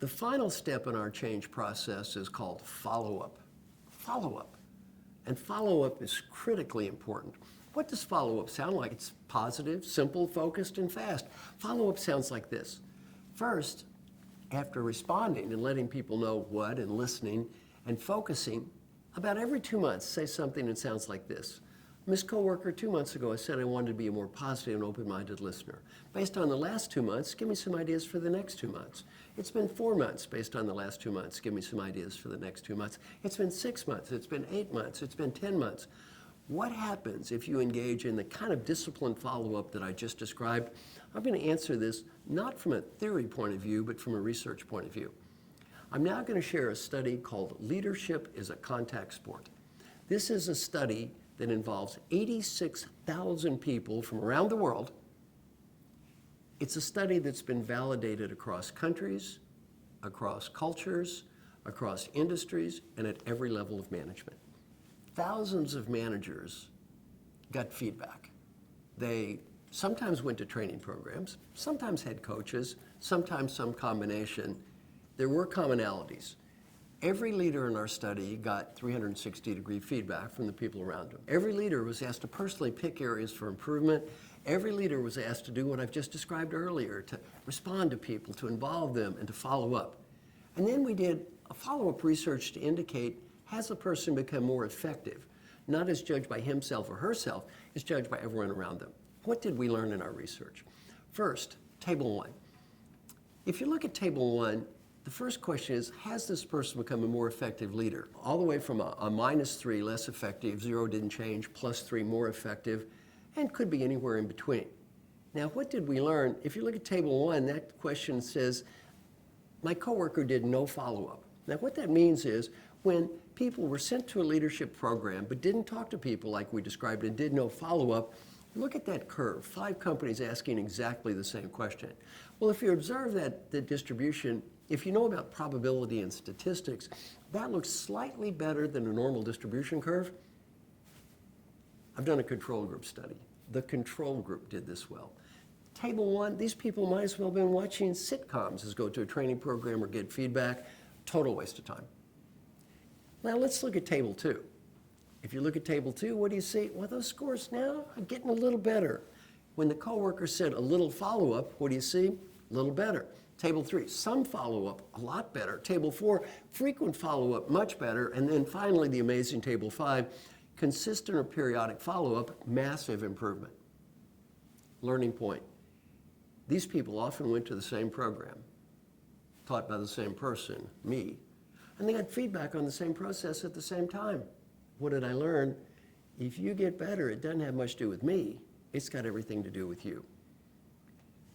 The final step in our change process is called follow-up. Follow-up. And follow-up is critically important. What does follow-up sound like? It's positive, simple, focused, and fast. Follow-up sounds like this. First, after responding and letting people know what and listening and focusing, about every 2 months, say something that sounds like this. Miss Coworker, 2 months ago, I said I wanted to be a more positive and open-minded listener. Based on the last 2 months, give me some ideas for the next 2 months. It's been 4 months based on the last 2 months. Give me some ideas for the next 2 months. It's been 6 months. It's been 8 months. It's been 10 months. What happens if you engage in the kind of disciplined follow-up that I just described? I'm going to answer this not from a theory point of view, but from a research point of view. I'm now going to share a study called Leadership is a Contact Sport. This is a study that involves 86,000 people from around the world. It's a study that's been validated across countries, across cultures, across industries, and at every level of management. Thousands of managers got feedback. They sometimes went to training programs, sometimes had coaches, sometimes some combination. There were commonalities. Every leader in our study got 360-degree feedback from the people around them. Every leader was asked to personally pick areas for improvement. Every leader was asked to do what I've just described earlier, to respond to people, to involve them, and to follow up. And then we did a follow-up research to indicate, has a person become more effective? Not as judged by himself or herself, as judged by everyone around them. What did we learn in our research? First, table one. If you look at table one, the first question is, has this person become a more effective leader? All the way from a -3, less effective, 0 didn't change, +3, more effective, and could be anywhere in between. Now, what did we learn? If you look at table one, that question says, my coworker did no follow-up. Now, what that means is when people were sent to a leadership program but didn't talk to people like we described and did no follow-up, look at that curve, 5 companies asking exactly the same question. Well, if you observe that the distribution, if you know about probability and statistics, that looks slightly better than a normal distribution curve. I've done a control group study. The control group did this well. Table one, these people might as well have been watching sitcoms as go to a training program or get feedback. Total waste of time. Now let's look at table two. If you look at table two, what do you see? Well, those scores now are getting a little better. When the coworker said a little follow-up, what do you see? A little better. Table three, some follow-up, a lot better. Table four, frequent follow-up, much better. And then finally, the amazing table five, consistent or periodic follow-up, massive improvement. Learning point. These people often went to the same program, taught by the same person, me, and they got feedback on the same process at the same time. What did I learn? If you get better, it doesn't have much to do with me. It's got everything to do with you.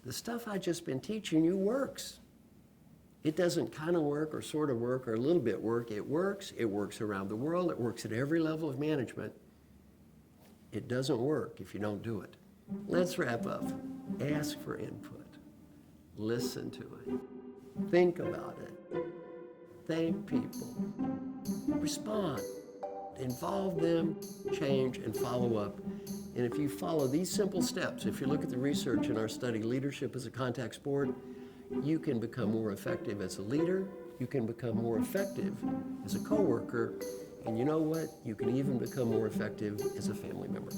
The stuff I've just been teaching you works. It doesn't kind of work or sort of work or a little bit work. It works. It works around the world. It works at every level of management. It doesn't work if you don't do it. Let's wrap up. Ask for input. Listen to it. Think about it. Thank people. Respond. Involve them, change, and follow up. And if you follow these simple steps, if you look at the research in our study, Leadership as a Contact Sport, you can become more effective as a leader, you can become more effective as a coworker, and you know what? You can even become more effective as a family member.